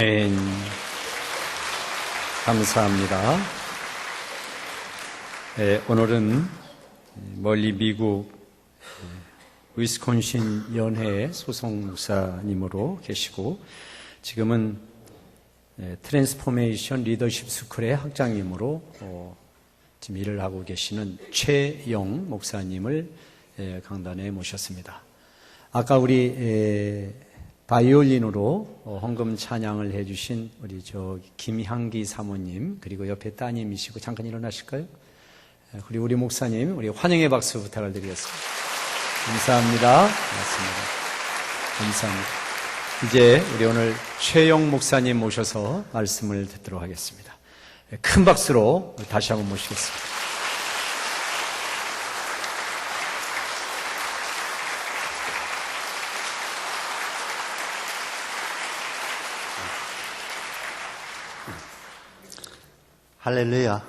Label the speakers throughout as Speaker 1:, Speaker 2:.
Speaker 1: 아멘. 감사합니다. 오늘은 멀리 미국 위스콘신 연회 소속 목사님으로 계시고 지금은 트랜스포메이션 리더십 스쿨의 학장님으로 지금 일을 하고 계시는 최영 목사님을 강단에 모셨습니다. 아까 우리 바이올린으로 헌금 찬양을 해주신 우리 김향기 사모님, 그리고 옆에 따님이시고 잠깐 일어나실까요? 그리고 우리 목사님, 우리 환영의 박수 부탁을 드리겠습니다. 감사합니다. 고맙습니다. 감사합니다. 이제 우리 오늘 최영 목사님 모셔서 말씀을 듣도록 하겠습니다. 큰 박수로 다시 한번 모시겠습니다.
Speaker 2: 할렐루야.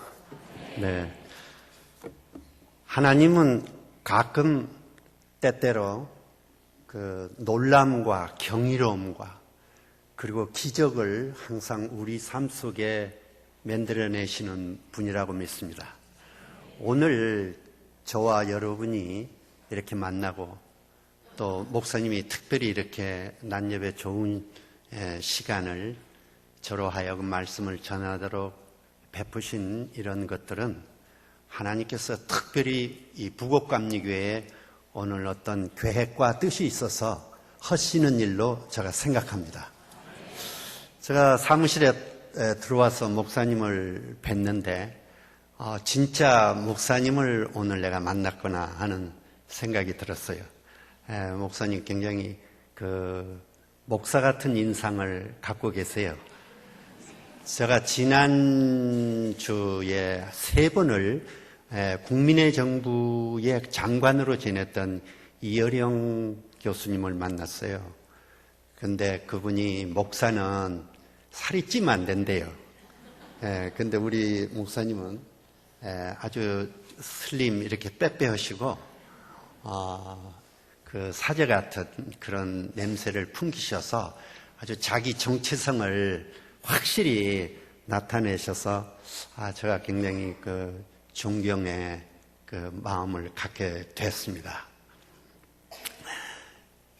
Speaker 2: 네. 하나님은 가끔 때때로 그 놀람과 경이로움과 그리고 기적을 항상 우리 삶 속에 만들어내시는 분이라고 믿습니다. 오늘 저와 여러분이 이렇게 만나고 또 목사님이 특별히 이렇게 낮 예배 좋은 시간을 저로 하여금 말씀을 전하도록 베푸신 이런 것들은 하나님께서 특별히 이 부곡감리교회에 오늘 어떤 계획과 뜻이 있어서 하시는 일로 제가 생각합니다. 제가 사무실에 들어와서 목사님을 뵀는데 진짜 목사님을 오늘 내가 만났구나 하는 생각이 들었어요. 목사님 굉장히 그 목사 같은 인상을 갖고 계세요. 제가 지난주에 3번을 국민의 정부의 장관으로 지냈던 이어령 교수님을 만났어요. 근데 그분이 목사는 살이 찌면 안 된대요. 근데 우리 목사님은 아주 슬림 이렇게 빼빼하시고 그 사제 같은 그런 냄새를 풍기셔서 아주 자기 정체성을 확실히 나타내셔서 제가 굉장히 그 존경의 그 마음을 갖게 됐습니다.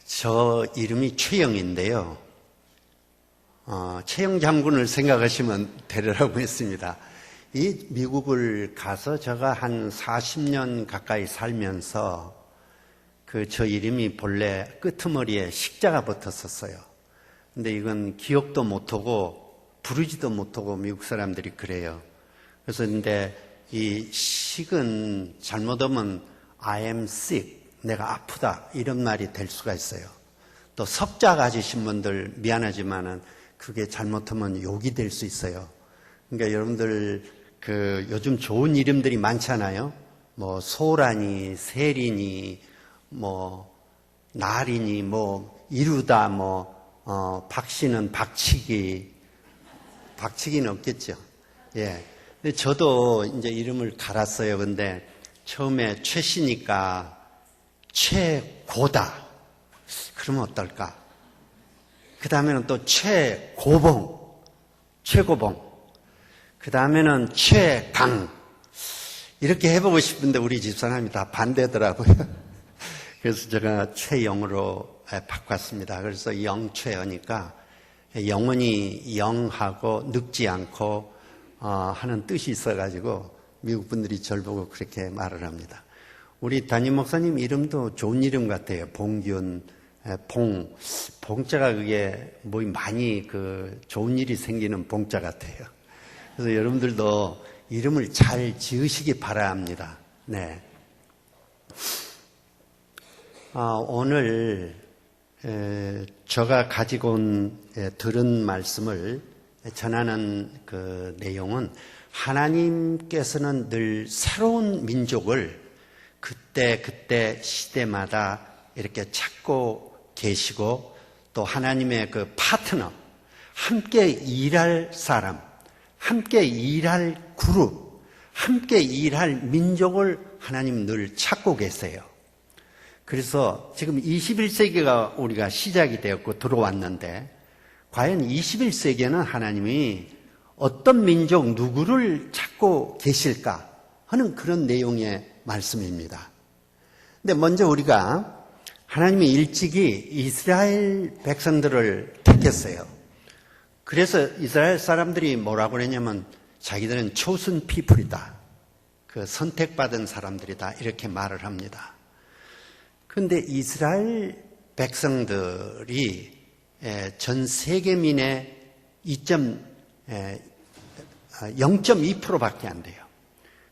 Speaker 2: 저 이름이 최영인데요. 최영 장군을 생각하시면 되리라고 했습니다. 이 미국을 가서 제가 한 40년 가까이 살면서 그 저 이름이 본래 끄트머리에 식자가 붙었었어요. 근데 이건 기억도 못하고 부르지도 못하고 미국 사람들이 그래요. 그래서 근데 이 식은 잘못하면 I am sick, 내가 아프다 이런 말이 될 수가 있어요. 또 석자 가지신 분들 미안하지만은 그게 잘못하면 욕이 될 수 있어요. 그러니까 여러분들 그 요즘 좋은 이름들이 많잖아요. 뭐 소란이, 세린이, 뭐 나린이, 뭐 이루다, 박씨는 박치기는 없겠죠. 예. 근데 저도 이제 이름을 갈았어요. 근데 처음에 최씨니까 최고다. 그러면 어떨까? 그 다음에는 또 최고봉. 그 다음에는 최강. 이렇게 해보고 싶은데 우리 집사람이 다 반대더라고요. 그래서 제가 최영으로 바꿨습니다. 그래서 영최하니까 영원히 영하고 늙지 않고 하는 뜻이 있어가지고 미국 분들이 저를 보고 그렇게 말을 합니다. 우리 담임 목사님 이름도 좋은 이름 같아요. 봉균, 봉자가 그게 뭐 많이 그 좋은 일이 생기는 봉자 같아요. 그래서 여러분들도 이름을 잘 지으시기 바랍니다. 네. 오늘 제가 가지고 들은 말씀을 전하는 그 내용은 하나님께서는 늘 새로운 민족을 그때 시대마다 이렇게 찾고 계시고 또 하나님의 그 파트너, 함께 일할 사람, 함께 일할 그룹, 함께 일할 민족을 하나님 늘 찾고 계세요. 그래서 지금 21세기가 우리가 시작이 되었고 들어왔는데 과연 21세기에는 하나님이 어떤 민족 누구를 찾고 계실까 하는 그런 내용의 말씀입니다. 근데 먼저 우리가 하나님이 일찍이 이스라엘 백성들을 택했어요. 그래서 이스라엘 사람들이 뭐라고 그랬냐면 자기들은 chosen people이다. 그 선택받은 사람들이다. 이렇게 말을 합니다. 그런데 이스라엘 백성들이 전 세계민의 0.2%밖에 안 돼요.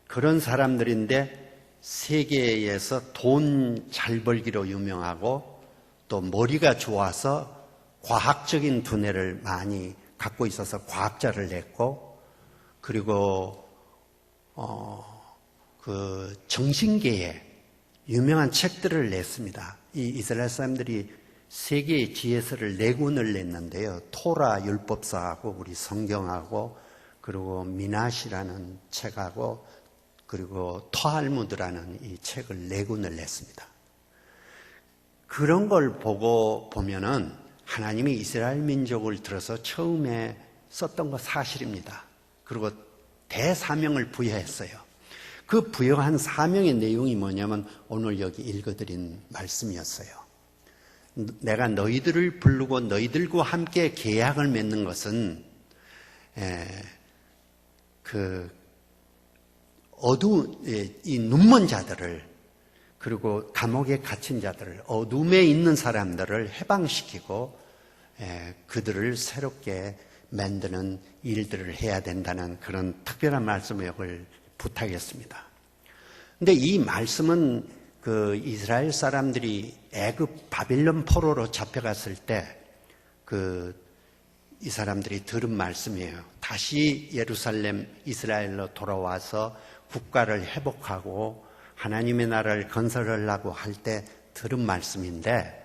Speaker 2: 그런 사람들인데 세계에서 돈 잘 벌기로 유명하고 또 머리가 좋아서 과학적인 두뇌를 많이 갖고 있어서 과학자를 냈고 그리고 그 정신계에 유명한 책들을 냈습니다. 이 이스라엘 사람들이 세계의 지혜서를 4권을 냈는데요. 토라 율법서하고 우리 성경하고 그리고 미나시라는 책하고 그리고 토알무드라는 이 책을 4권을 냈습니다. 그런 걸 보면은 하나님이 이스라엘 민족을 들어서 처음에 썼던 거 사실입니다. 그리고 대사명을 부여했어요. 그 부여한 사명의 내용이 뭐냐면 오늘 여기 읽어드린 말씀이었어요. 내가 너희들을 부르고 너희들과 함께 계약을 맺는 것은 이 눈먼 자들을 그리고 감옥에 갇힌 자들을 어둠에 있는 사람들을 해방시키고 그들을 새롭게 만드는 일들을 해야 된다는 그런 특별한 말씀을 부탁했습니다. 근데 이 말씀은 그 이스라엘 사람들이 애굽 바빌론 포로로 잡혀갔을 때 이 사람들이 들은 말씀이에요. 다시 예루살렘 이스라엘로 돌아와서 국가를 회복하고 하나님의 나라를 건설하려고 할 때 들은 말씀인데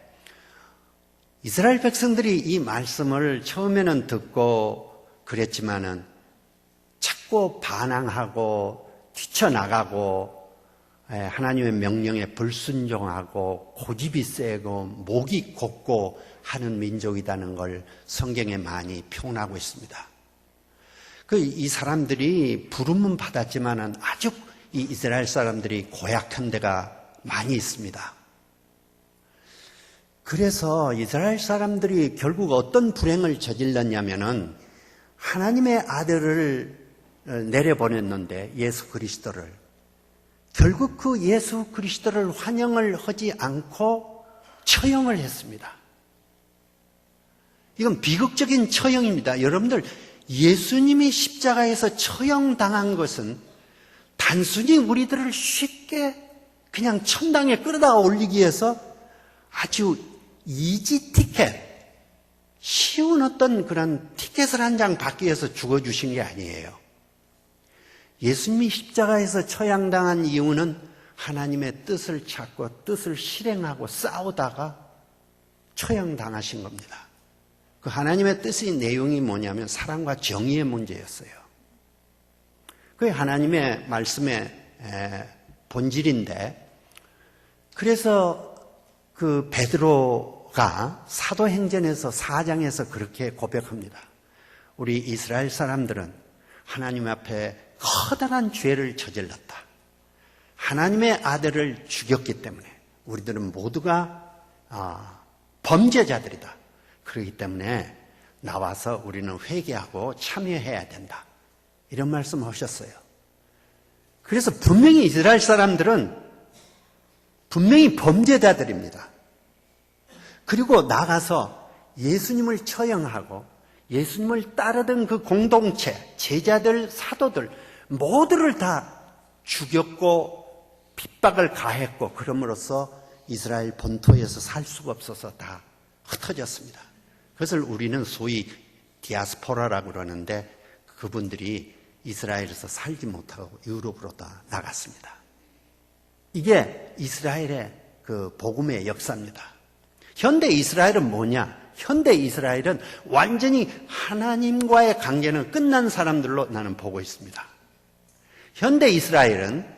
Speaker 2: 이스라엘 백성들이 이 말씀을 처음에는 듣고 그랬지만은 자꾸 반항하고 뛰쳐나가고 하나님의 명령에 불순종하고 고집이 세고 목이 곱고 하는 민족이라는 걸 성경에 많이 표현하고 있습니다. 이 사람들이 부름은 받았지만은 아주 이 이스라엘 사람들이 고약한 데가 많이 있습니다. 그래서 이스라엘 사람들이 결국 어떤 불행을 저질렀냐면은 하나님의 아들을 내려보냈는데 예수 그리스도를 결국 그 예수 그리스도를 환영을 하지 않고 처형을 했습니다. 이건 비극적인 처형입니다. 여러분들 예수님이 십자가에서 처형당한 것은 단순히 우리들을 쉽게 그냥 천당에 끌어다 올리기 위해서 아주 이지 티켓, 쉬운 어떤 그런 티켓을 한 장 받기 위해서 죽어주신 게 아니에요. 예수님이 십자가에서 처형당한 이유는 하나님의 뜻을 찾고 뜻을 실행하고 싸우다가 처형당하신 겁니다. 그 하나님의 뜻의 내용이 뭐냐면 사랑과 정의의 문제였어요. 그게 하나님의 말씀의 본질인데 그래서 그 베드로가 사도행전에서 4장에서 그렇게 고백합니다. 우리 이스라엘 사람들은 하나님 앞에 커다란 죄를 저질렀다. 하나님의 아들을 죽였기 때문에 우리들은 모두가 범죄자들이다. 그렇기 때문에 나와서 우리는 회개하고 참여해야 된다. 이런 말씀을 하셨어요. 그래서 분명히 이스라엘 사람들은 분명히 범죄자들입니다. 그리고 나가서 예수님을 처형하고 예수님을 따르던 그 공동체, 제자들, 사도들 모두를 다 죽였고 핍박을 가했고 그럼으로써 이스라엘 본토에서 살 수가 없어서 다 흩어졌습니다. 그것을 우리는 소위 디아스포라라고 그러는데 그분들이 이스라엘에서 살지 못하고 유럽으로 다 나갔습니다. 이게 이스라엘의 그 복음의 역사입니다. 현대 이스라엘은 뭐냐? 현대 이스라엘은 완전히 하나님과의 관계는 끝난 사람들로 나는 보고 있습니다. 현대 이스라엘은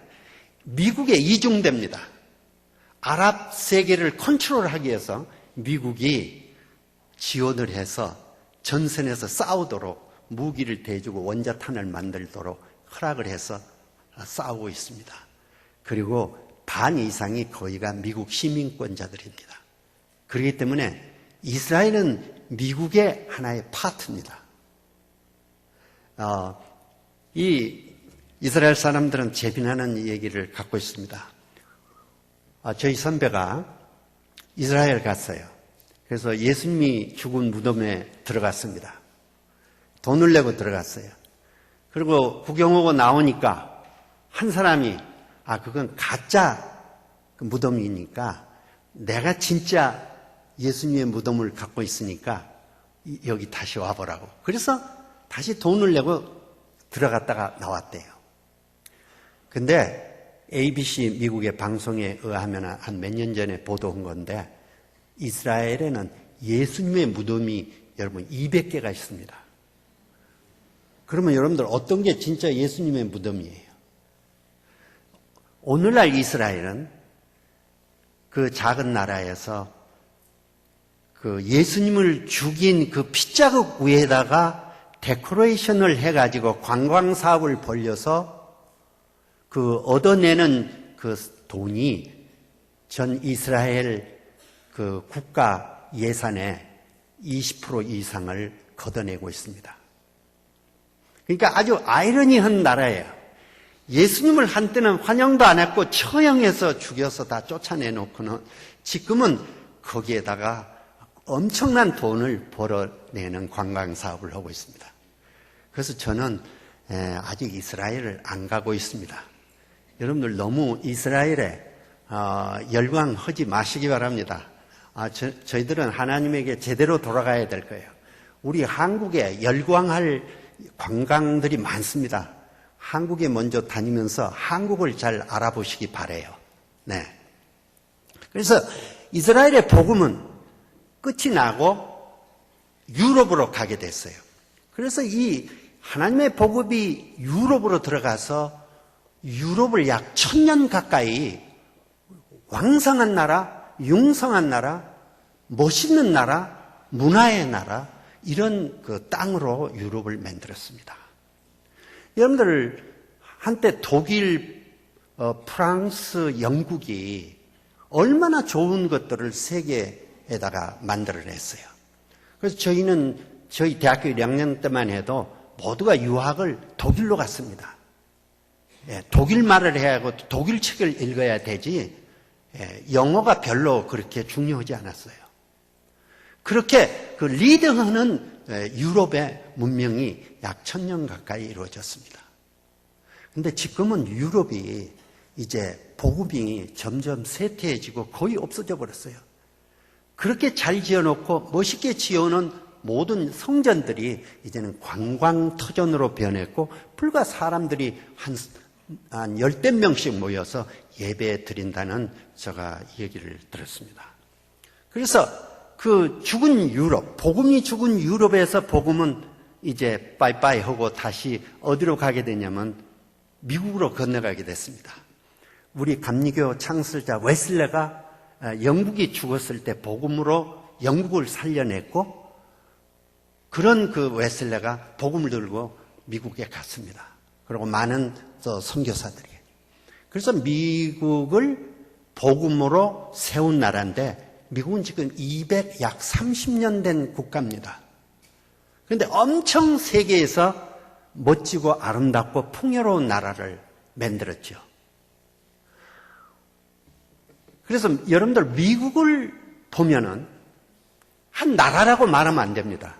Speaker 2: 미국에 이중됩니다. 아랍 세계를 컨트롤하기 위해서 미국이 지원을 해서 전선에서 싸우도록 무기를 대주고 원자탄을 만들도록 허락을 해서 싸우고 있습니다. 그리고 반 이상이 거의가 미국 시민권자들입니다. 그렇기 때문에 이스라엘은 미국의 하나의 파트입니다. 이 이스라엘 사람들은 재빈하는 얘기를 갖고 있습니다. 저희 선배가 이스라엘 갔어요. 그래서 예수님이 죽은 무덤에 들어갔습니다. 돈을 내고 들어갔어요. 그리고 구경하고 나오니까 한 사람이 그건 가짜 무덤이니까 내가 진짜 예수님의 무덤을 갖고 있으니까 여기 다시 와보라고. 그래서 다시 돈을 내고 들어갔다가 나왔대요. 근데 ABC 미국의 방송에 의하면 한 몇 년 전에 보도한 건데 이스라엘에는 예수님의 무덤이 여러분 200개가 있습니다. 그러면 여러분들 어떤 게 진짜 예수님의 무덤이에요? 오늘날 이스라엘은 그 작은 나라에서 그 예수님을 죽인 그 핏자국 위에다가 데코레이션을 해가지고 관광 사업을 벌려서 그 얻어내는 그 돈이 전 이스라엘 그 국가 예산의 20% 이상을 걷어내고 있습니다. 그러니까 아주 아이러니한 나라예요. 예수님을 한때는 환영도 안 했고 처형해서 죽여서 다 쫓아내놓고는 지금은 거기에다가 엄청난 돈을 벌어내는 관광 사업을 하고 있습니다. 그래서 저는 아직 이스라엘을 안 가고 있습니다. 여러분들 너무 이스라엘에 열광하지 마시기 바랍니다. 저희들은 하나님에게 제대로 돌아가야 될 거예요. 우리 한국에 열광할 관광들이 많습니다. 한국에 먼저 다니면서 한국을 잘 알아보시기 바라요. 네. 그래서 이스라엘의 복음은 끝이 나고 유럽으로 가게 됐어요. 그래서 이 하나님의 복음이 유럽으로 들어가서 유럽을 약 1000년 가까이 왕성한 나라, 융성한 나라, 멋있는 나라, 문화의 나라, 이런 그 땅으로 유럽을 만들었습니다. 여러분들 한때 독일, 프랑스, 영국이 얼마나 좋은 것들을 세계에다가 만들어냈어요. 그래서 저희 대학교 1학년 때만 해도 모두가 유학을 독일로 갔습니다. 독일 말을 해야 하고 독일 책을 읽어야 되지 영어가 별로 그렇게 중요하지 않았어요. 그렇게 그 리드하는 유럽의 문명이 약 1000년 가까이 이루어졌습니다. 그런데 지금은 유럽이 이제 복음이 점점 쇠퇴해지고 거의 없어져 버렸어요. 그렇게 잘 지어놓고 멋있게 지어놓은 모든 성전들이 이제는 관광터전으로 변했고 불과 사람들이 한 10대 명씩 모여서 예배 드린다는 제가 얘기를 들었습니다. 그래서 그 죽은 유럽, 복음이 죽은 유럽에서 복음은 이제 빠이빠이 하고 다시 어디로 가게 되냐면 미국으로 건너가게 됐습니다. 우리 감리교 창설자 웨슬레가 영국이 죽었을 때 복음으로 영국을 살려냈고 그런 그 웨슬레가 복음을 들고 미국에 갔습니다. 그리고 많은 선교사들이. 그래서 미국을 복음으로 세운 나라인데 미국은 지금 약 30년 된 국가입니다. 그런데 엄청 세계에서 멋지고 아름답고 풍요로운 나라를 만들었죠. 그래서 여러분들 미국을 보면은 한 나라라고 말하면 안 됩니다.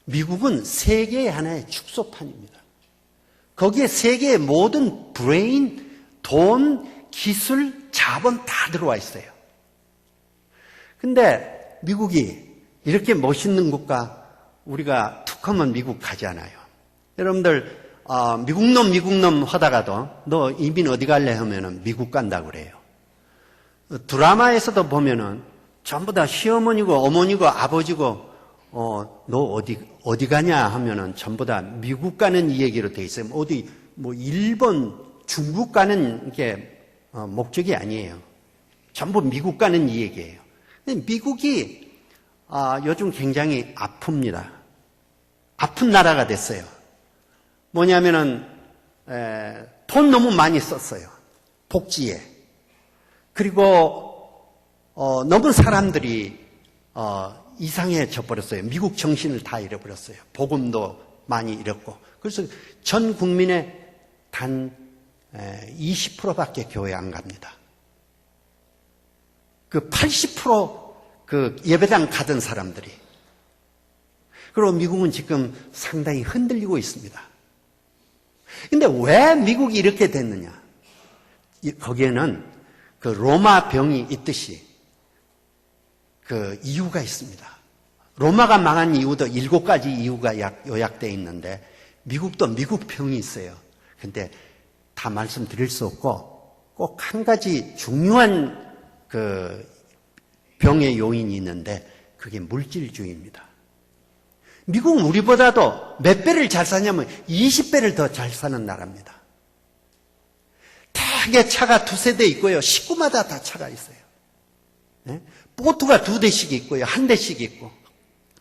Speaker 2: 미국은 세계의 하나의 축소판입니다. 거기에 세계의 모든 브레인, 돈, 기술, 자본 다 들어와 있어요. 근데 미국이 이렇게 멋있는 국가, 우리가 툭 하면 미국 가지 않아요. 여러분들, 미국놈 하다가도 너 이민 어디 갈래 하면은 미국 간다고 그래요. 드라마에서도 보면은 전부 다 시어머니고 어머니고 아버지고 너 어디 가냐 하면은 전부 다 미국 가는 이 얘기로 돼 있어요. 어디 일본, 중국 가는 게 목적이 아니에요. 전부 미국 가는 이 얘기예요. 근데 미국이 요즘 굉장히 아픕니다. 아픈 나라가 됐어요. 뭐냐면은 돈 너무 많이 썼어요. 복지에. 그리고 너무 사람들이 이상해져 버렸어요. 미국 정신을 다 잃어버렸어요. 복음도 많이 잃었고. 그래서 전 국민의 단 20%밖에 교회 안 갑니다. 그 80% 예배당 가던 사람들이. 그리고 미국은 지금 상당히 흔들리고 있습니다. 근데 왜 미국이 이렇게 됐느냐? 거기에는 그 로마 병이 있듯이 그 이유가 있습니다. 로마가 망한 이유도 7가지 이유가 요약되어 있는데 미국도 미국 병이 있어요. 근데 다 말씀드릴 수 없고 꼭 한 가지 중요한 그 병의 요인이 있는데 그게 물질주의입니다. 미국은 우리보다도 몇 배를 잘 사냐면 20배를 더 잘 사는 나라입니다. 대개 차가 2-3대 있고요. 식구마다 다 차가 있어요. 네? 보트가 2대씩 있고요. 1대씩 있고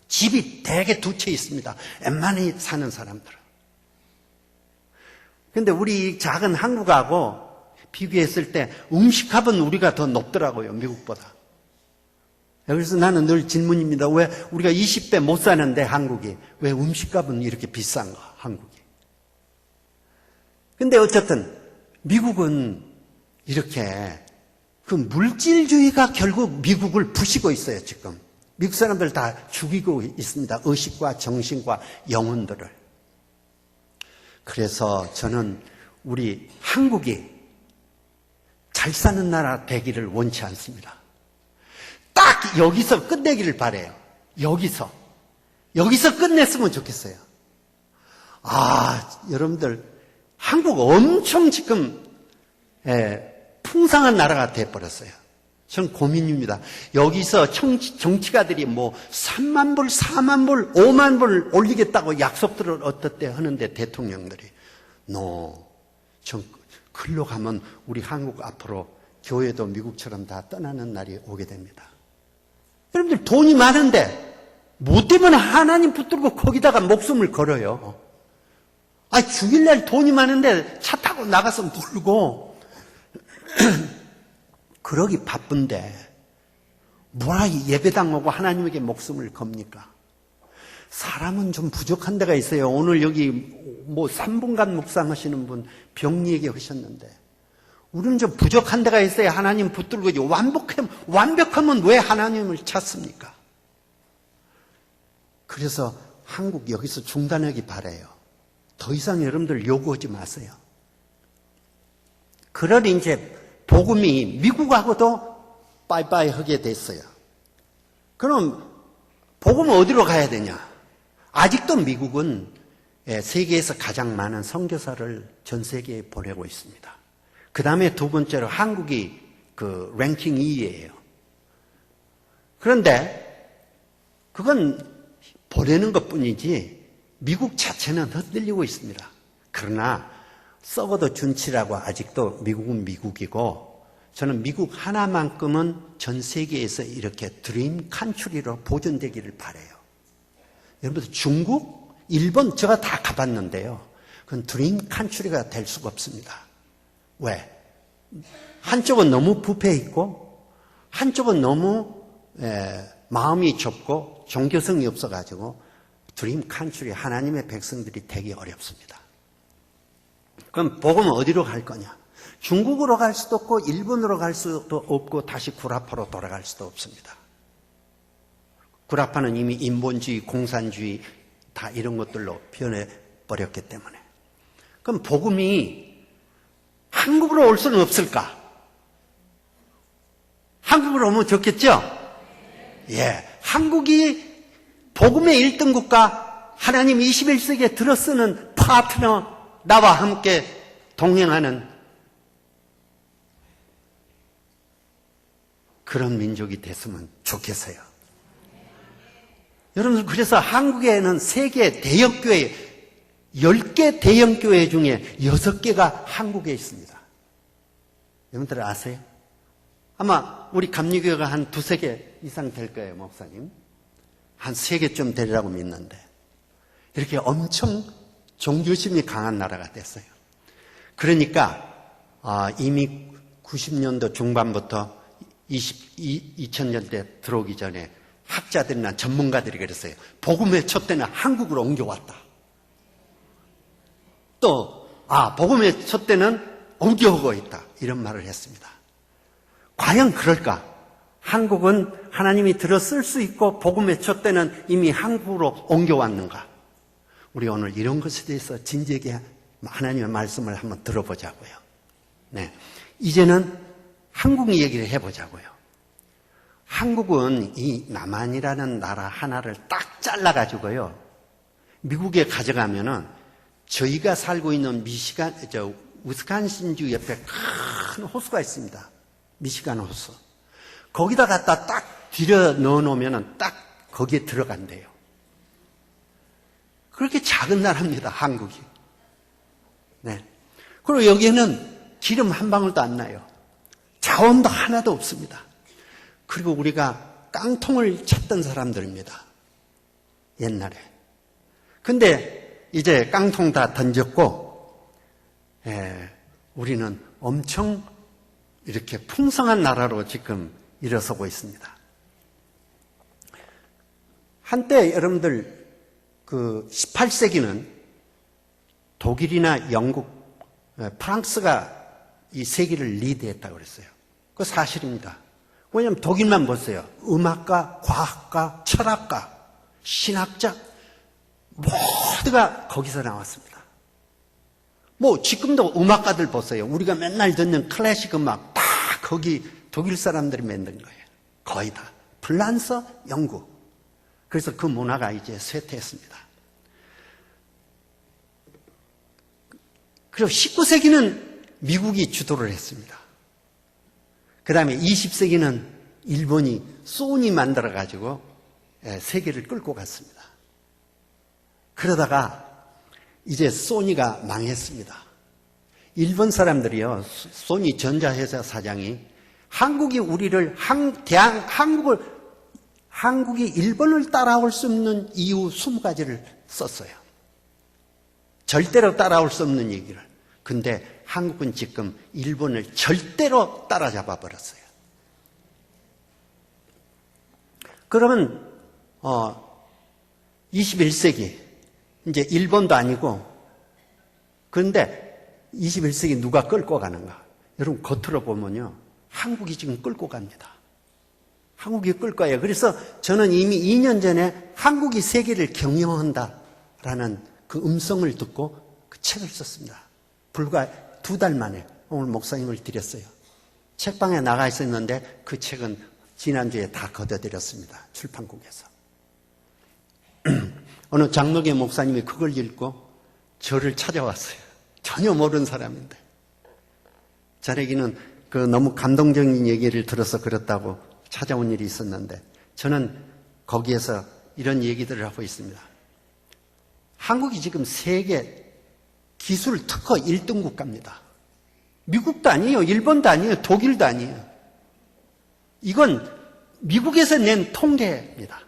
Speaker 2: 집이 대개 2채 있습니다. 웬만히 사는 사람들은. 근데 우리 작은 한국하고 비교했을 때 음식값은 우리가 더 높더라고요. 미국보다. 그래서 나는 늘 질문입니다. 왜 우리가 20배 못 사는데 한국이 왜 음식값은 이렇게 비싼가 한국이. 근데 어쨌든 미국은 이렇게 그 물질주의가 결국 미국을 부시고 있어요. 지금 미국 사람들 다 죽이고 있습니다. 의식과 정신과 영혼들을. 그래서 저는 우리 한국이 잘 사는 나라 되기를 원치 않습니다. 딱 여기서 끝내기를 바라요. 여기서 끝냈으면 좋겠어요. 여러분들 한국 엄청 지금 풍성한 나라가 돼버렸어요. 전 고민입니다. 여기서 정치가들이 뭐 3만 불, 4만 불, 5만 불 올리겠다고 약속들을 어떻게 하는데 대통령들이 전 글로 가면 우리 한국 앞으로 교회도 미국처럼 다 떠나는 날이 오게 됩니다. 여러분들 돈이 많은데 뭐 때문에 하나님 붙들고 거기다가 목숨을 걸어요. 주일날 돈이 많은데 차 타고 나가서 놀고 그러기 바쁜데 뭐라 예배당 오고 하나님에게 목숨을 겁니까? 사람은 좀 부족한 데가 있어요. 오늘 여기 뭐 3분간 묵상하시는 분 병 얘기하셨는데 우리는 좀 부족한 데가 있어요. 하나님 붙들고 완벽하면 왜 하나님을 찾습니까? 그래서 한국 여기서 중단하기 바라요. 더 이상 여러분들 요구하지 마세요. 그러니 이제 복음이 미국하고도 빠이빠이 하게 됐어요. 그럼 복음은 어디로 가야 되냐? 아직도 미국은 세계에서 가장 많은 선교사를 전 세계에 보내고 있습니다. 그 다음에 두 번째로 한국이 그 랭킹 2위예요. 그런데 그건 보내는 것뿐이지 미국 자체는 흔들리고 있습니다. 그러나 썩어도 준치라고 아직도 미국은 미국이고 저는 미국 하나만큼은 전 세계에서 이렇게 드림 칸츄리로 보존되기를 바라요. 여러분들 중국, 일본 제가 다 가봤는데요. 그건 드림 칸츄리가 될 수가 없습니다. 왜? 한쪽은 너무 부패해 있고 한쪽은 너무 마음이 좁고 종교성이 없어가지고 드림 칸츄리 하나님의 백성들이 되기 어렵습니다. 그럼 복음은 어디로 갈 거냐? 중국으로 갈 수도 없고 일본으로 갈 수도 없고 다시 구라파로 돌아갈 수도 없습니다. 구라파는 이미 인본주의, 공산주의 다 이런 것들로 변해버렸기 때문에. 그럼 복음이 한국으로 올 수는 없을까? 한국으로 오면 좋겠죠? 한국이 복음의 1등 국가, 하나님 21세기에 들어쓰는 파트너, 나와 함께 동행하는 그런 민족이 됐으면 좋겠어요. 여러분, 그래서 한국에는 세계 대형교회, 10개 대형교회 중에 6개가 한국에 있습니다. 여러분들 아세요? 아마 우리 감리교회가 한 2-3개 이상 될 거예요, 목사님. 한 3개쯤 되리라고 믿는데. 이렇게 엄청 종교심이 강한 나라가 됐어요. 그러니까 이미 90년도 중반부터 2000년대 들어오기 전에 학자들이나 전문가들이 그랬어요. 복음의 촛대는 한국으로 옮겨왔다. 또 복음의 촛대는 옮겨오고 있다. 이런 말을 했습니다. 과연 그럴까? 한국은 하나님이 들어 쓸 수 있고 복음의 촛대는 이미 한국으로 옮겨왔는가? 우리 오늘 이런 것에 대해서 진지하게 하나님의 말씀을 한번 들어보자고요. 네, 이제는 한국 얘기를 해보자고요. 한국은 이 남한이라는 나라 하나를 딱 잘라가지고요. 미국에 가져가면은 저희가 살고 있는 위스콘신주 옆에 큰 호수가 있습니다. 미시간 호수. 거기다 갖다 딱 들여 넣어 놓으면은 딱 거기에 들어간대요. 그렇게 작은 나라입니다, 한국이. 네. 그리고 여기에는 기름 한 방울도 안 나요. 자원도 하나도 없습니다. 그리고 우리가 깡통을 찾던 사람들입니다. 옛날에. 근데 이제 깡통 다 던졌고, 우리는 엄청 이렇게 풍성한 나라로 지금 일어서고 있습니다. 한때 여러분들 그 18세기는 독일이나 영국, 프랑스가 이 세계를 리드했다고 그랬어요. 그거 사실입니다. 왜냐하면 독일만 보세요. 음악가, 과학가, 철학가, 신학자 모두가 거기서 나왔습니다. 뭐 지금도 음악가들 보세요. 우리가 맨날 듣는 클래식 음악 다 거기 독일 사람들이 만든 거예요. 거의 다. 프랑스, 영국. 그래서 그 문화가 이제 쇠퇴했습니다. 그리고 19세기는 미국이 주도를 했습니다. 그 다음에 20세기는 일본이 소니 만들어가지고 세계를 끌고 갔습니다. 그러다가 이제 소니가 망했습니다. 일본 사람들이요, 소니 전자회사 사장이 한국이 한국이 일본을 따라올 수 없는 이유 20가지를 썼어요. 절대로 따라올 수 없는 얘기를. 근데 한국은 지금 일본을 절대로 따라잡아 버렸어요. 그러면 21세기 이제 일본도 아니고, 그런데 21세기 누가 끌고 가는가? 여러분 겉으로 보면요, 한국이 지금 끌고 갑니다. 한국이 끌 거예요. 그래서 저는 이미 2년 전에 한국이 세계를 경영한다라는 그 음성을 듣고 그 책을 썼습니다. 불과 2달 만에 오늘 목사님을 드렸어요. 책방에 나가 있었는데 그 책은 지난주에 다 걷어드렸습니다. 출판국에서. 어느 장로계 목사님이 그걸 읽고 저를 찾아왔어요. 전혀 모르는 사람인데. 자기는 그 너무 감동적인 얘기를 들어서 그렇다고 찾아온 일이 있었는데, 저는 거기에서 이런 얘기들을 하고 있습니다. 한국이 지금 세계 기술 특허 1등 국가입니다. 미국도 아니에요. 일본도 아니에요. 독일도 아니에요. 이건 미국에서 낸 통계입니다.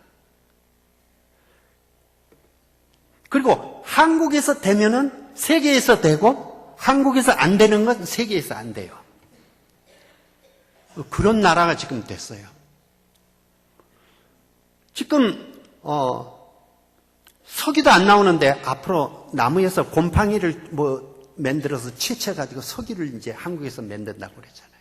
Speaker 2: 그리고 한국에서 되면은 세계에서 되고, 한국에서 안 되는 건 세계에서 안 돼요. 그런 나라가 지금 됐어요. 지금 석유도 안 나오는데 앞으로 나무에서 곰팡이를 만들어서 채취해가지고 석유를 이제 한국에서 만든다고 그랬잖아요.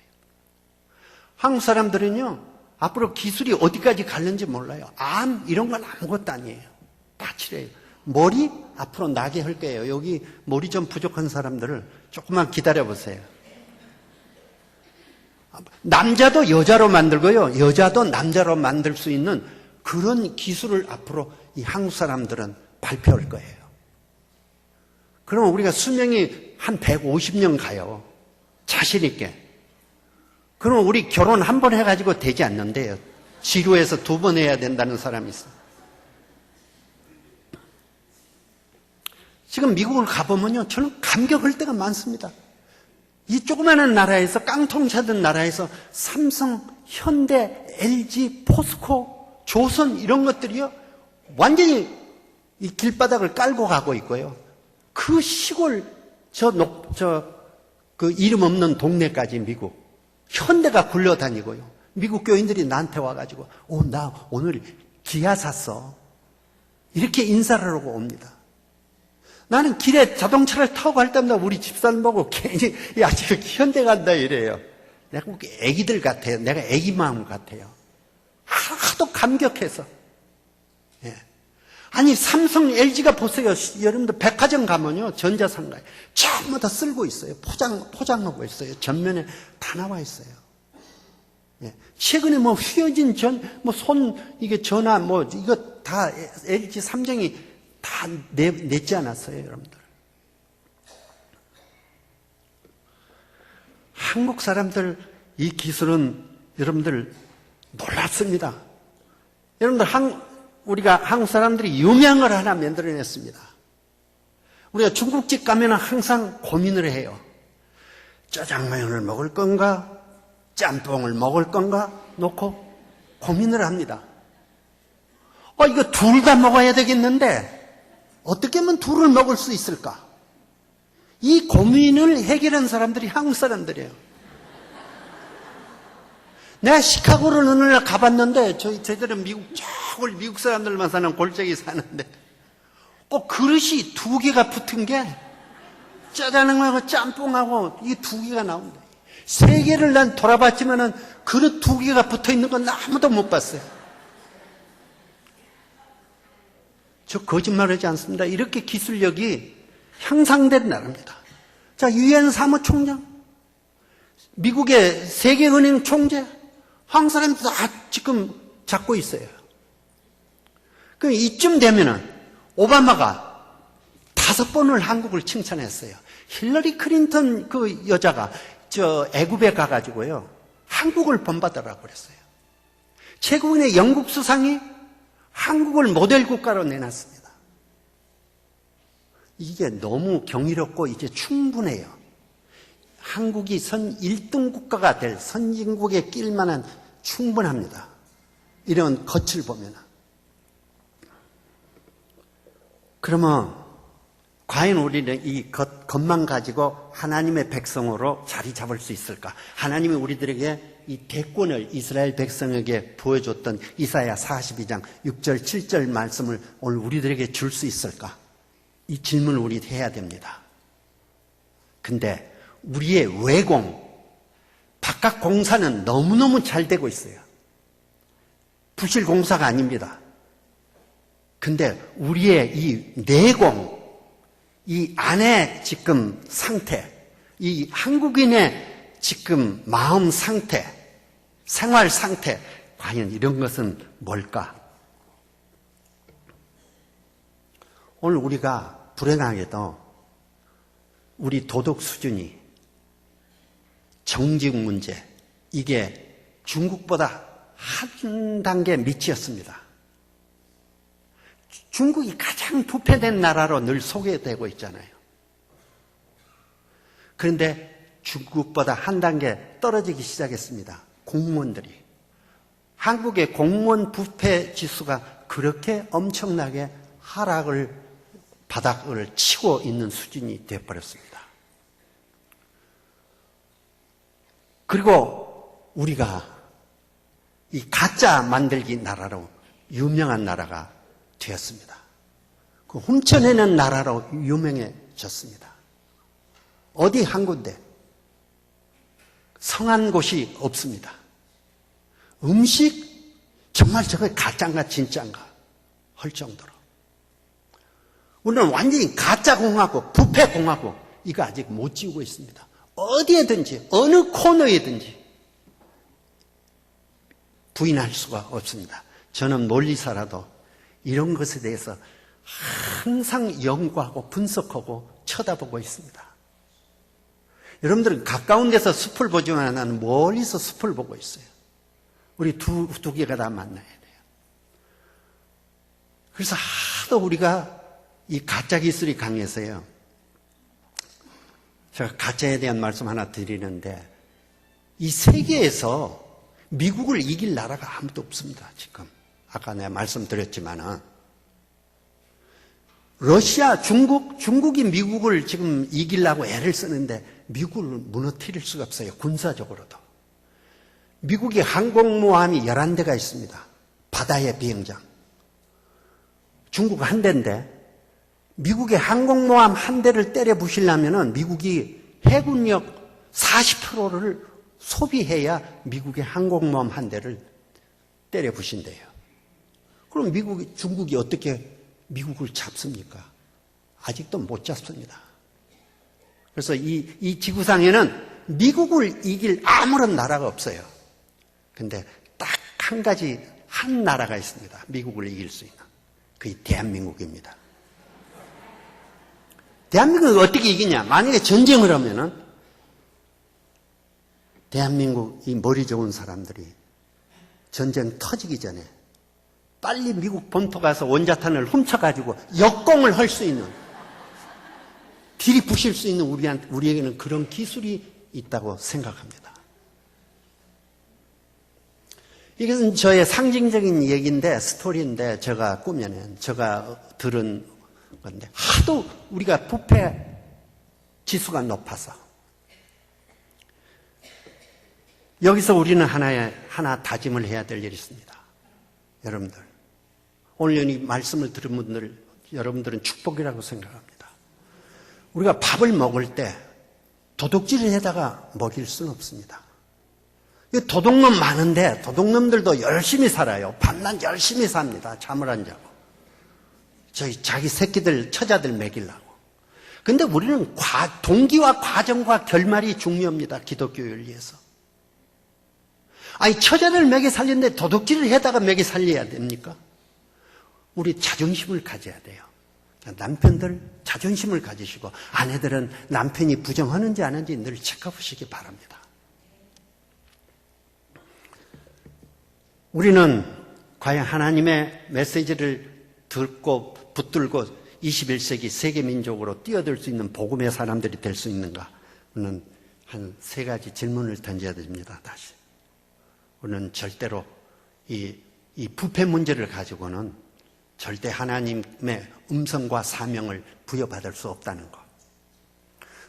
Speaker 2: 한국 사람들은요, 앞으로 기술이 어디까지 갈는지 몰라요. 암 이런 건 아무것도 아니에요. 다 치료해요. 머리 앞으로 나게 할 거예요. 여기 머리 좀 부족한 사람들을 조금만 기다려보세요. 남자도 여자로 만들고요, 여자도 남자로 만들 수 있는 그런 기술을 앞으로 이 한국 사람들은 발표할 거예요. 그러면 우리가 수명이 한 150년 가요. 자신 있게. 그러면 우리 결혼 한 번 해가지고 되지 않는데요. 지루해서 2번 해야 된다는 사람이 있어요. 지금 미국을 가보면요, 저는 감격할 때가 많습니다. 이 조그마한 나라에서, 깡통 찾은 나라에서 삼성, 현대, LG, 포스코, 조선 이런 것들이요, 완전히 이 길바닥을 깔고 가고 있고요. 그 시골 그 이름 없는 동네까지 미국 현대가 굴러다니고요. 미국 교인들이 나한테 와가지고 나 오늘 기아 샀어. 이렇게 인사를 하고 옵니다. 나는 길에 자동차를 타고 갈 때마다 우리 집사람 보고 괜히 야 지금 현대 간다 이래요. 내가 애기들 같아요. 내가 애기 마음 같아요. 하도 감격해서. 예. 아니 삼성, LG가 보세요. 여러분들 백화점 가면요 전자상가에 전부 다 쓸고 있어요. 포장하고 있어요. 전면에 다 나와 있어요. 예. 최근에 뭐 휘어진 이게 전화 이거 다 LG, 삼성이 다 냈지 않았어요, 여러분들. 한국 사람들 이 기술은 여러분들 놀랐습니다. 여러분들 우리가 한국 사람들이 유명을 하나 만들어냈습니다. 우리가 중국집 가면 항상 고민을 해요. 짜장면을 먹을 건가? 짬뽕을 먹을 건가? 놓고 고민을 합니다. 이거 둘 다 먹어야 되겠는데 어떻게 하면 둘을 먹을 수 있을까? 이 고민을 해결한 사람들이 한국 사람들이에요. 내가 시카고를 어느 날 가봤는데 저희들은 미국 사람들만 사는 골짜기 사는데 꼭 그릇이 두 개가 붙은 게 짜장면하고 짬뽕하고 이 두 개가 나온다. 세 개를 난 돌아봤지만은 그릇 두 개가 붙어 있는 건 아무도 못 봤어요. 저 거짓말하지 않습니다. 이렇게 기술력이 향상된 나라입니다. 자, 유엔 사무총장, 미국의 세계은행 총재, 한국 사람들 다 지금 잡고 있어요. 그럼 이쯤 되면은 오바마가 5번을 한국을 칭찬했어요. 힐러리 클린턴 그 여자가 애굽에 가가지고요 한국을 본받으라고 그랬어요. 최고인의 영국 수상이 한국을 모델 국가로 내놨습니다. 이게 너무 경이롭고 이제 충분해요. 한국이 1등 국가가 될 선진국에 낄 만한 충분합니다. 이런 겉을 보면. 그러면 과연 우리는 이 겉만 가지고 하나님의 백성으로 자리 잡을 수 있을까? 하나님이 우리들에게 이 대권을 이스라엘 백성에게 보여줬던 이사야 42장 6절 7절 말씀을 오늘 우리들에게 줄 수 있을까? 이 질문을 우리 해야 됩니다. 근데 우리의 외공, 바깥 공사는 너무너무 잘 되고 있어요. 부실 공사가 아닙니다. 근데 우리의 이 내공, 이 안의 지금 상태, 이 한국인의 지금 마음 상태, 생활 상태, 과연 이런 것은 뭘까? 오늘 우리가 불행하게도 우리 도덕 수준이 정직 문제, 이게 중국보다 한 단계 밑이었습니다. 중국이 가장 부패된 나라로 늘 소개되고 있잖아요. 그런데 중국보다 한 단계 떨어지기 시작했습니다. 공무원들이. 한국의 공무원 부패 지수가 그렇게 엄청나게 바닥을 치고 있는 수준이 되어버렸습니다. 그리고 우리가 이 가짜 만들기 나라로 유명한 나라가 되었습니다. 그 훔쳐내는 나라로 유명해졌습니다. 어디 한 군데 성한 곳이 없습니다. 음식 정말 저거 가짜인가 진짜인가 할 정도로 우리는 완전히 가짜 공화국, 부패 공화국 이거 아직 못 지우고 있습니다. 어디에든지 어느 코너에든지 부인할 수가 없습니다. 저는 멀리 살아도 이런 것에 대해서 항상 연구하고 분석하고 쳐다보고 있습니다. 여러분들은 가까운 데서 숲을 보지만 나는 멀리서 숲을 보고 있어요. 우리 두 개가 다 만나야 돼요. 그래서 하도 우리가 이 가짜 기술이 강해서요. 제가 가짜에 대한 말씀 하나 드리는데 이 세계에서 미국을 이길 나라가 아무도 없습니다. 지금. 아까 내가 말씀드렸지만은 러시아, 중국이 미국을 지금 이기려고 애를 쓰는데 미국을 무너뜨릴 수가 없어요. 군사적으로도. 미국이 항공모함이 11대가 있습니다. 바다의 비행장. 중국 한 대인데 미국의 항공모함 한 대를 때려 부시려면 미국이 해군력 40%를 소비해야 미국의 항공모함 한 대를 때려 부신대요. 그럼 중국이 어떻게 미국을 잡습니까? 아직도 못 잡습니다. 그래서 이 지구상에는 미국을 이길 아무런 나라가 없어요. 근데 딱 한 가지, 한 나라가 있습니다. 미국을 이길 수 있는. 그게 대한민국입니다. 대한민국이 어떻게 이기냐? 만약에 전쟁을 하면은 대한민국 이 머리 좋은 사람들이 전쟁 터지기 전에 빨리 미국 본토 가서 원자탄을 훔쳐가지고 역공을 할 수 있는, 들이부실 수 있는 우리에게는 그런 기술이 있다고 생각합니다. 이것은 저의 상징적인 얘기인데, 스토리인데, 제가 들은 건데, 하도 우리가 부패 지수가 높아서, 여기서 우리는 하나 다짐을 해야 될 일이 있습니다. 여러분들, 오늘 이 말씀을 들은 분들, 여러분들은 축복이라고 생각합니다. 우리가 밥을 먹을 때 도둑질을 해다가 먹일 수는 없습니다. 도둑놈 많은데 도둑놈들도 열심히 살아요. 밤낮 열심히 삽니다. 잠을 안 자고. 자기 새끼들, 처자들 먹이려고. 근데 우리는 동기와 과정과 결말이 중요합니다. 기독교 윤리에서. 아니, 처자를 먹여 살리는데 도둑질을 해다가 먹여 살려야 됩니까? 우리 자존심을 가져야 돼요. 남편들 자존심을 가지시고 아내들은 남편이 부정하는지 안 하는지 늘 체크해보시기 바랍니다. 우리는 과연 하나님의 메시지를 듣고 붙들고 21세기 세계민족으로 뛰어들 수 있는 복음의 사람들이 될 수 있는가? 우리는 한 3가지 질문을 던져야 됩니다. 다시. 우리는 절대로 이 부패 문제를 가지고는 절대 하나님의 음성과 사명을 부여받을 수 없다는 것.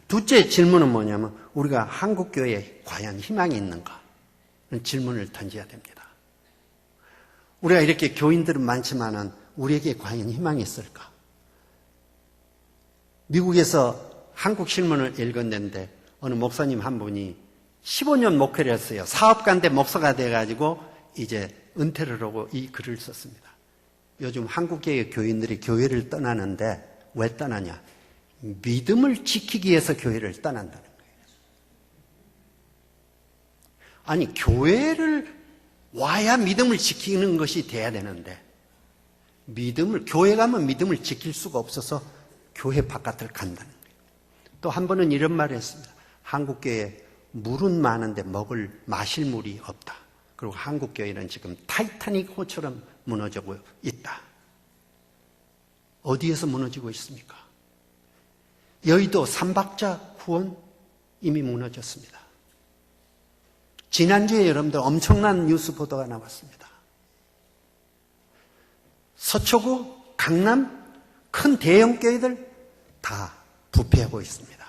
Speaker 2: 둘째 질문은 뭐냐면 우리가 한국교회에 과연 희망이 있는가? 그런 질문을 던져야 됩니다. 우리가 이렇게 교인들은 많지만은 우리에게 과연 희망이 있을까? 미국에서 한국 신문을 읽었는데 어느 목사님 한 분이 15년 목회를 했어요. 사업가인데 목사가 돼가지고 이제 은퇴를 하고 이 글을 썼습니다. 요즘 한국계의 교인들이 교회를 떠나는데 왜 떠나냐? 믿음을 지키기 위해서 교회를 떠난다는 거예요. 아니, 교회를 와야 믿음을 지키는 것이 돼야 되는데 교회 가면 믿음을 지킬 수가 없어서 교회 바깥을 간다는 거예요. 또 한 번은 이런 말을 했습니다. 한국교회에 물은 많은데 마실 물이 없다. 그리고 한국교회는 지금 타이타닉 호처럼 무너지고 있다. 어디에서 무너지고 있습니까? 여의도 3박자 후원 이미 무너졌습니다. 지난주에 여러분들 엄청난 뉴스 보도가 나왔습니다. 서초구, 강남 큰 대형 교회들 다 부패하고 있습니다.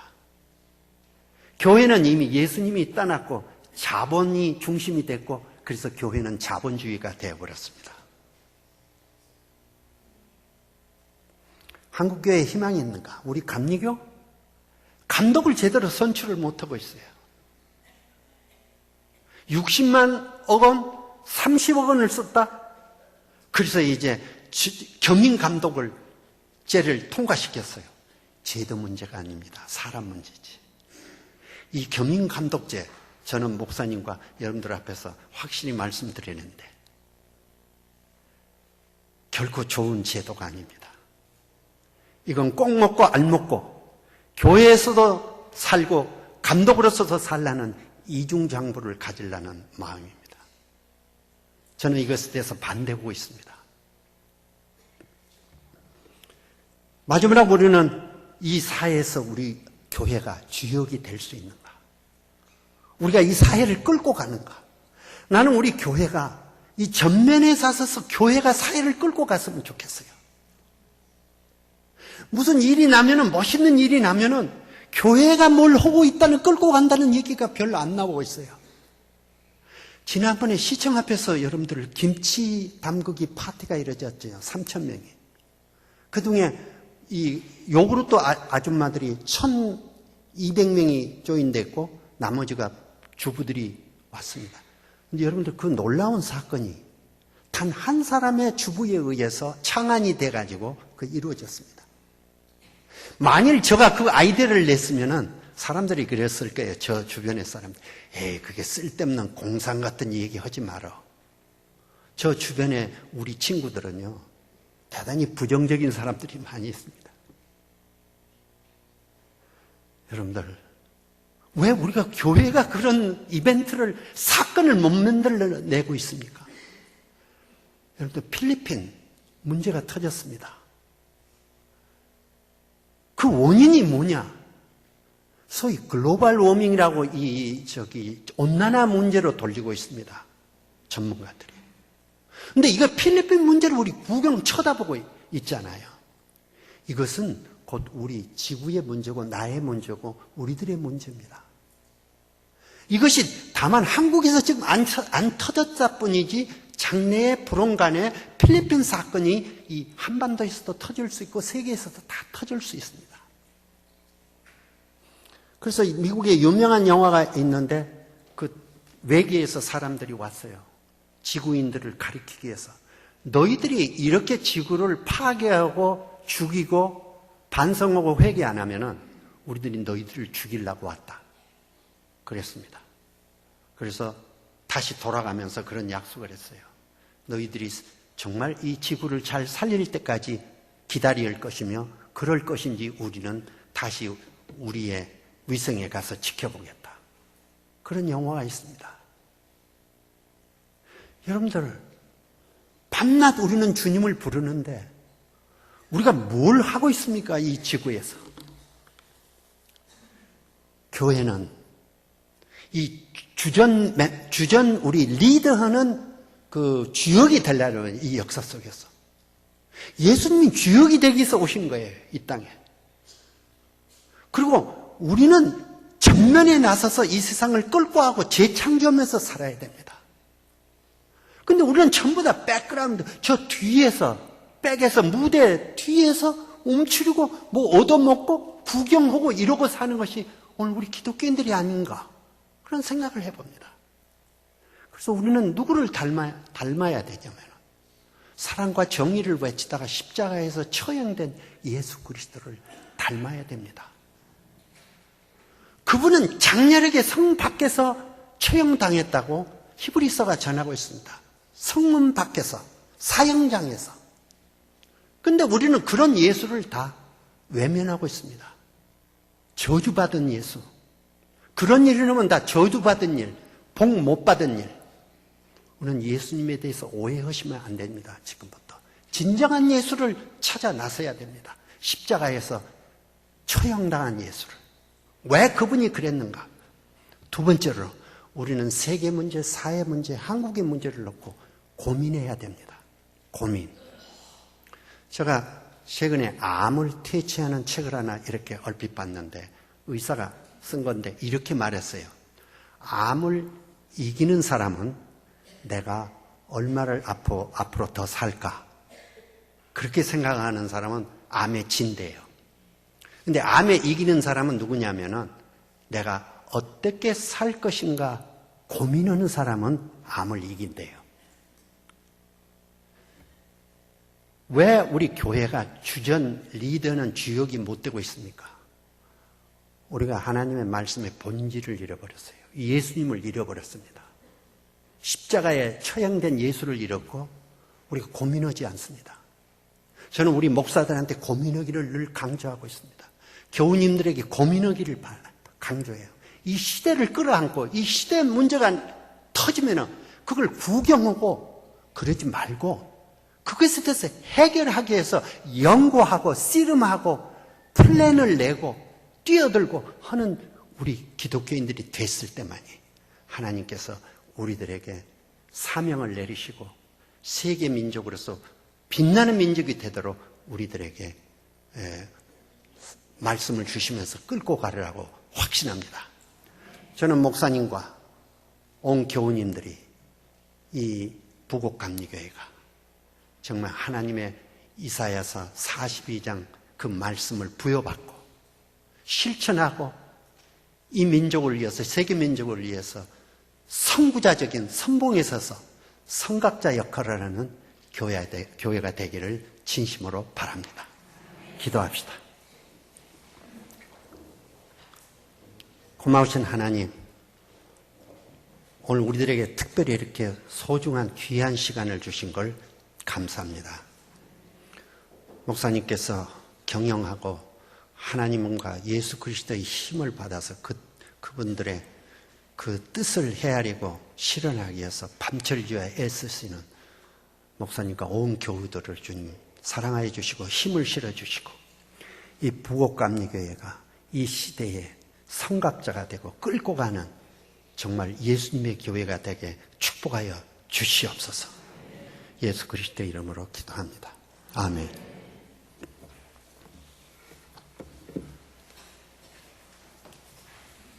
Speaker 2: 교회는 이미 예수님이 떠났고 자본이 중심이 됐고 그래서 교회는 자본주의가 되어버렸습니다. 한국교회에 희망이 있는가? 우리 감리교? 감독을 제대로 선출을 못하고 있어요. 60만 원, 30억 원을 썼다? 그래서 이제 겸임감독을 제를 통과시켰어요. 제도 문제가 아닙니다. 사람 문제지. 이 겸임감독제, 저는 목사님과 여러분들 앞에서 확실히 말씀드리는데 결코 좋은 제도가 아닙니다. 이건 꼭 먹고 안 먹고 교회에서도 살고 감독으로서도 살라는 이중장부를 가지려는 마음입니다. 저는 이것에 대해서 반대하고 있습니다. 마지막으로 우리는 이 사회에서 우리 교회가 주역이 될 수 있는가? 우리가 이 사회를 끌고 가는가? 나는 우리 교회가 이 전면에 서서 교회가 사회를 끌고 갔으면 좋겠어요. 무슨 일이 나면은, 멋있는 일이 나면은 교회가 뭘 하고 있다는, 끌고 간다는 얘기가 별로 안 나오고 있어요. 지난번에 시청 앞에서 여러분들 김치 담그기 파티가 이루어졌죠. 3,000명이. 그중에 이 요구르트 아줌마들이 1,200명이 조인됐고 나머지가 주부들이 왔습니다. 근데 여러분들 그 놀라운 사건이 단 한 사람의 주부에 의해서 창안이 돼가지고 그 이루어졌습니다. 만일 제가 그 아이디어를 냈으면은 사람들이 그랬을 거예요. 저 주변의 사람들. 에이, 그게 쓸데없는 공상 같은 얘기 하지 마라. 저 주변에 우리 친구들은요, 대단히 부정적인 사람들이 많이 있습니다. 여러분들, 왜 우리가 교회가 그런 이벤트를, 사건을 못 만들어내고 있습니까? 여러분들, 필리핀 문제가 터졌습니다. 그 원인이 뭐냐? 소위 글로벌 워밍이라고 온난화 문제로 돌리고 있습니다. 전문가들이. 근데 이거 필리핀 문제를 우리 구경 쳐다보고 있잖아요. 이것은 곧 우리 지구의 문제고 나의 문제고 우리들의 문제입니다. 이것이 다만 한국에서 지금 안 터졌다 뿐이지 장래의 불온간에 필리핀 사건이 이 한반도에서도 터질 수 있고 세계에서도 다 터질 수 있습니다. 그래서 미국에 유명한 영화가 있는데 그 외계에서 사람들이 왔어요. 지구인들을 가리키기 위해서. 너희들이 이렇게 지구를 파괴하고 죽이고 반성하고 회개 안 하면은 우리들이 너희들을 죽이려고 왔다. 그랬습니다. 그래서 다시 돌아가면서 그런 약속을 했어요. 너희들이 정말 이 지구를 잘 살릴 때까지 기다릴 것이며 그럴 것인지 우리는 다시 우리의 위성에 가서 지켜보겠다. 그런 영화가 있습니다. 여러분들, 밤낮 우리는 주님을 부르는데 우리가 뭘 하고 있습니까? 이 지구에서. 교회는 이 주전 우리 리더하는 그 주역이 되려면 이 역사 속에서 예수님이 주역이 되기 위해서 오신 거예요. 이 땅에. 그리고 우리는 정면에 나서서 이 세상을 끌고 가고 재창조하면서 살아야 됩니다. 근데 우리는 전부 다 백그라운드, 저 뒤에서, 백에서, 무대 뒤에서 움츠리고 뭐 얻어먹고 구경하고 이러고 사는 것이 오늘 우리 기독교인들이 아닌가. 그런 생각을 해봅니다. 그래서 우리는 누구를 닮아야 되냐면 사랑과 정의를 외치다가 십자가에서 처형된 예수 그리스도를 닮아야 됩니다. 그분은 장렬하게 성 밖에서 처형당했다고 히브리서가 전하고 있습니다. 성문 밖에서, 사형장에서. 근데 우리는 그런 예수를 다 외면하고 있습니다. 저주받은 예수. 그런 일을 하면 다 저주받은 일, 복 못 받은 일. 우리는 예수님에 대해서 오해하시면 안 됩니다. 지금부터. 진정한 예수를 찾아 나서야 됩니다. 십자가에서 처형당한 예수를. 왜 그분이 그랬는가? 두 번째로 우리는 세계 문제, 사회 문제, 한국의 문제를 놓고 고민해야 됩니다. 고민. 제가 최근에 암을 퇴치하는 책을 하나 이렇게 얼핏 봤는데 의사가 쓴 건데 이렇게 말했어요. 암을 이기는 사람은 내가 얼마를 앞으로 더 살까? 그렇게 생각하는 사람은 암에 진대요. 근데 암에 이기는 사람은 누구냐면은 내가 어떻게 살 것인가 고민하는 사람은 암을 이긴대요. 왜 우리 교회가 주전 리더는 주역이 못 되고 있습니까? 우리가 하나님의 말씀의 본질을 잃어버렸어요. 예수님을 잃어버렸습니다. 십자가에 처형된 예수를 잃었고 우리가 고민하지 않습니다. 저는 우리 목사들한테 고민하기를 늘 강조하고 있습니다. 교우님들에게 고민하기를 강조해요. 이 시대를 끌어안고 이 시대의 문제가 터지면 그걸 구경하고 그러지 말고 그것에 대해서 해결하기 위해서 연구하고 씨름하고 플랜을 내고 뛰어들고 하는 우리 기독교인들이 됐을 때만이 하나님께서 우리들에게 사명을 내리시고 세계 민족으로서 빛나는 민족이 되도록 우리들에게 말씀을 주시면서 끌고 가려고 확신합니다. 저는 목사님과 온 교우님들이 이 부곡감리교회가 정말 하나님의 이사야서 42장 그 말씀을 부여받고 실천하고 이 민족을 위해서, 세계 민족을 위해서 선구자적인 선봉에 서서 선각자 역할을 하는 교회가 되기를 진심으로 바랍니다. 기도합시다. 고마우신 하나님, 오늘 우리들에게 특별히 이렇게 소중한 귀한 시간을 주신 걸 감사합니다. 목사님께서 경영하고 하나님과 예수 그리스도의 힘을 받아서 그분들의 그 뜻을 헤아리고 실현하기 위해서 밤철지와 애쓰시는 목사님과 온 교우들을 주님 사랑하여 주시고 힘을 실어 주시고 이 부곡감리교회가 이 시대에 선각자가 되고 끌고 가는 정말 예수님의 교회가 되게 축복하여 주시옵소서. 예수 그리스도의 이름으로 기도합니다. 아멘.